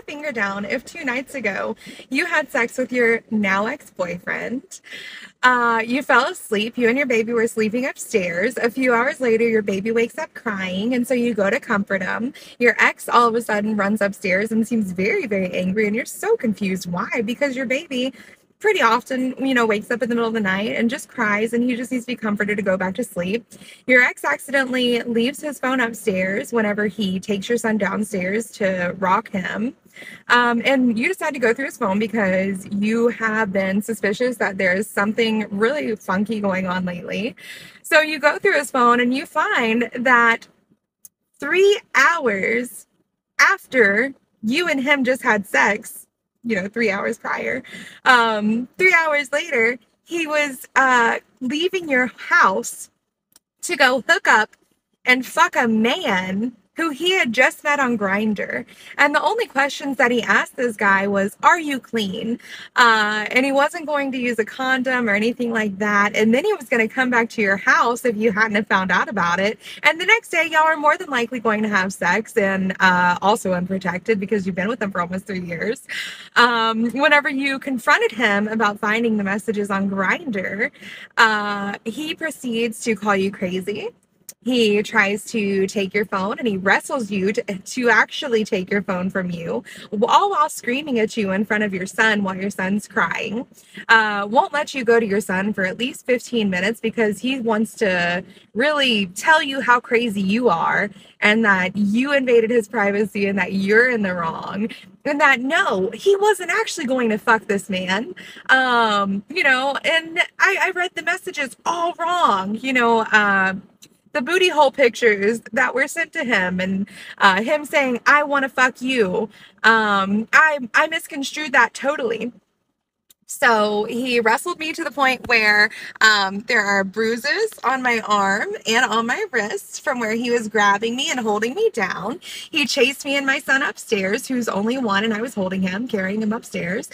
finger down if 2 nights ago you had sex with your now ex-boyfriend. You fell asleep. You and your baby were sleeping upstairs. A few hours later, your baby wakes up crying, and so you go to comfort him. Your ex all of a sudden runs upstairs and seems very, very angry, and you're so confused. Why? Because your baby pretty often, wakes up in the middle of the night and just cries, and he just needs to be comforted to go back to sleep. Your ex accidentally leaves his phone upstairs whenever he takes your son downstairs to rock him. And you decide to go through his phone because you have been suspicious that there's something really funky going on lately. So you go through his phone and you find that 3 hours after you and him just had sex, 3 hours prior, 3 hours later, he was leaving your house to go hook up and fuck a man who he had just met on Grindr. And the only questions that he asked this guy was, "Are you clean?" And he wasn't going to use a condom or anything like that. And then he was going to come back to your house if you hadn't have found out about it. And the next day, y'all are more than likely going to have sex, and also unprotected because you've been with him for almost 3 years. Whenever you confronted him about finding the messages on Grindr, he proceeds to call you crazy. He tries to take your phone and he wrestles you to actually take your phone from you, all while screaming at you in front of your son while your son's crying. Won't let you go to your son for at least 15 minutes because he wants to really tell you how crazy you are and that you invaded his privacy and that you're in the wrong. And that no, he wasn't actually going to fuck this man. And I read the messages all wrong, the booty hole pictures that were sent to him and him saying, "I want to fuck you." I misconstrued that totally. So he wrestled me to the point where there are bruises on my arm and on my wrist from where he was grabbing me and holding me down. He chased me and my son upstairs, who's only one, and I was holding him, carrying him upstairs,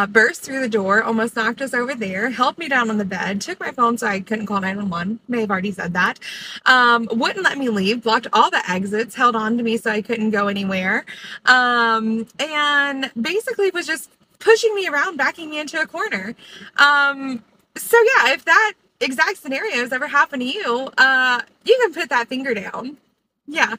burst through the door, almost knocked us over there, held me down on the bed, took my phone so I couldn't call 911. May have already said that. Wouldn't let me leave, blocked all the exits, held on to me so I couldn't go anywhere, and basically was just pushing me around, backing me into a corner. So yeah, if that exact scenario has ever happened to you, you can put that finger down. Yeah.